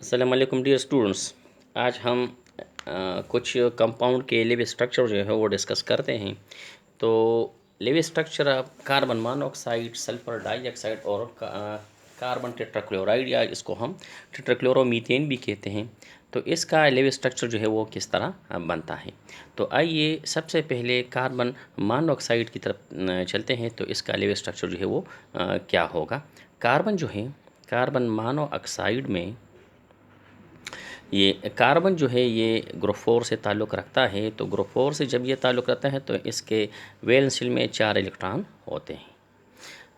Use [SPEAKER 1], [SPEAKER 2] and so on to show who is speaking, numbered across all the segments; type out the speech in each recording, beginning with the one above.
[SPEAKER 1] अस्सलाम वालेकुम dear students. आज हम कुछ कंपाउंड के लिव स्ट्रक्चर जो है वो डिस्कस करते हैं। तो live structure carbon monoxide, sulphur dioxide और कार्बन टेट्राक्लोराइड, या इसको हम टेट्राक्लोरोमीथेन भी कहते हैं। तो इसका लिव स्ट्रक्चर जो है वो किस तरह बनता है। तो आइए सबसे पहले कार्बन मोनोऑक्साइड की तरफ चलते हैं। तो इसका लिव स्ट्रक्चर जो है वो क्या होगा। कार्बन जो है, कार्बन मोनोऑक्साइड में ये कार्बन जो है ये ग्रुप 4 से ताल्लुक़ रखता है। तो ग्रुप 4 से जब ये ताल्लुक़ रखता है तो इसके वैलेंस शेल में 4 इलेक्ट्रॉन होते हैं।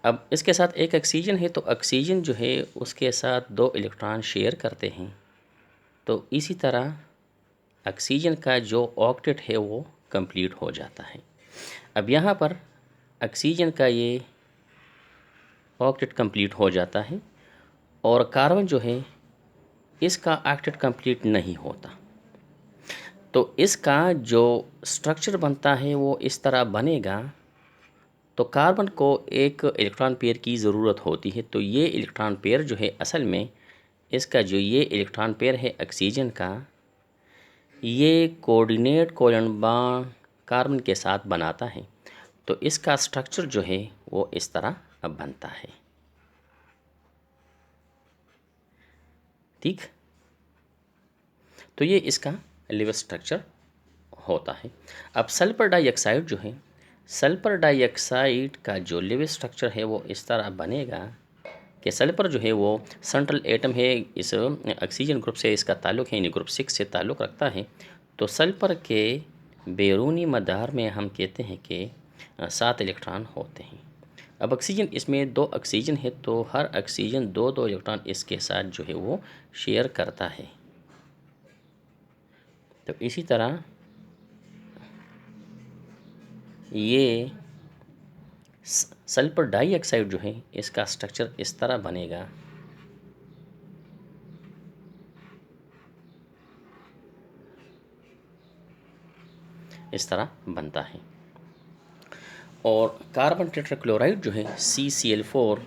[SPEAKER 1] अब इसके साथ एक ऑक्सीजन है, तो ऑक्सीजन जो है उसके साथ 2 इलेक्ट्रॉन शेयर करते हैं। तो इसी तरह ऑक्सीजन का जो ऑक्टेट है वो कंप्लीट हो जाता है। अब यहाँ पर ऑक्सीजन का ये ऑक्टेट कंप्लीट हो जाता है और कार्बन जो है इसका ऑक्टेट कंप्लीट नहीं होता। तो इसका जो स्ट्रक्चर बनता है वो इस तरह बनेगा। तो कार्बन को एक इलेक्ट्रॉन पेयर की ज़रूरत होती है। तो ये इलेक्ट्रॉन पेयर जो है असल में इसका जो ये इलेक्ट्रॉन पेयर है ऑक्सीजन का, ये कोऑर्डिनेट कोवैलेंट बॉन्ड कार्बन के साथ बनाता है। तो इसका स्ट्रक्चर जो है वो इस तरह अब बनता है। ठीक, तो ये इसका लिव स्ट्रक्चर होता है। अब सल्फर डाइऑक्साइड जो है, सल्फर डाइऑक्साइड का जो लिव स्ट्रक्चर है वो इस तरह बनेगा कि सल्फर जो है वो सेंट्रल एटम है, इस ऑक्सीजन ग्रुप से इसका ताल्लुक़ है, यानी ग्रुप 6 से ताल्लुक़ रखता है। तो सल्फर के बैरूनी मदार में हम कहते हैं कि 7 इलेक्ट्रॉन होते हैं। अब ऑक्सीजन, इसमें 2 ऑक्सीजन है, तो हर ऑक्सीजन 2-2 इलेक्ट्रॉन इसके साथ जो है वो शेयर करता है। तो इसी तरह ये सल्फर डाइऑक्साइड जो है इसका स्ट्रक्चर इस तरह बनेगा। इस तरह बनता है। और कार्बन टेट्राक्लोराइड जो है CCl4,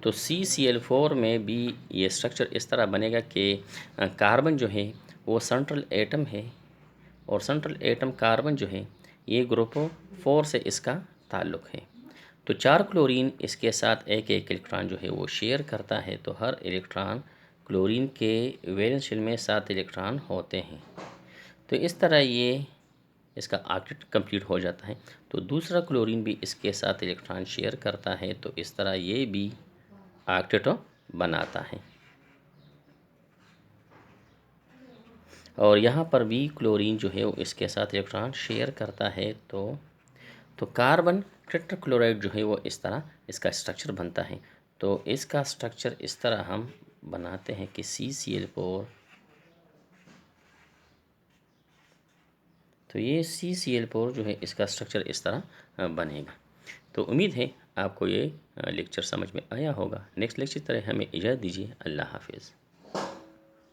[SPEAKER 1] तो CCl4 में भी ये स्ट्रक्चर इस तरह बनेगा कि कार्बन जो है वो सेंट्रल एटम है और सेंट्रल एटम कार्बन जो है ये ग्रुप 4 से इसका ताल्लुक़ है। तो 4 क्लोरीन इसके साथ एक इलेक्ट्रॉन जो है वो शेयर करता है। तो हर इलेक्ट्रॉन क्लोरीन के वैलेंस शेल में 7 इलेक्ट्रॉन होते हैं। तो इस तरह ये इसका ऑक्टेट कंप्लीट हो जाता है। तो दूसरा क्लोरीन भी इसके साथ इलेक्ट्रॉन शेयर करता है। तो इस तरह ये भी ऑक्टेट बनाता है। और यहाँ पर भी क्लोरीन जो है वो इसके साथ इलेक्ट्रॉन शेयर करता है। तो कार्बन टेट्राक्लोराइड जो है वो इस तरह इसका स्ट्रक्चर बनता है। तो इसका स्ट्रक्चर इस तरह हम बनाते हैं कि CCl4, तो ये CCl4 जो है इसका स्ट्रक्चर इस तरह बनेगा। तो उम्मीद है आपको ये लेक्चर समझ में आया होगा। नेक्स्ट लेक्चर की तरह हमें इजाज़त दीजिए। अल्लाह हाफिज़।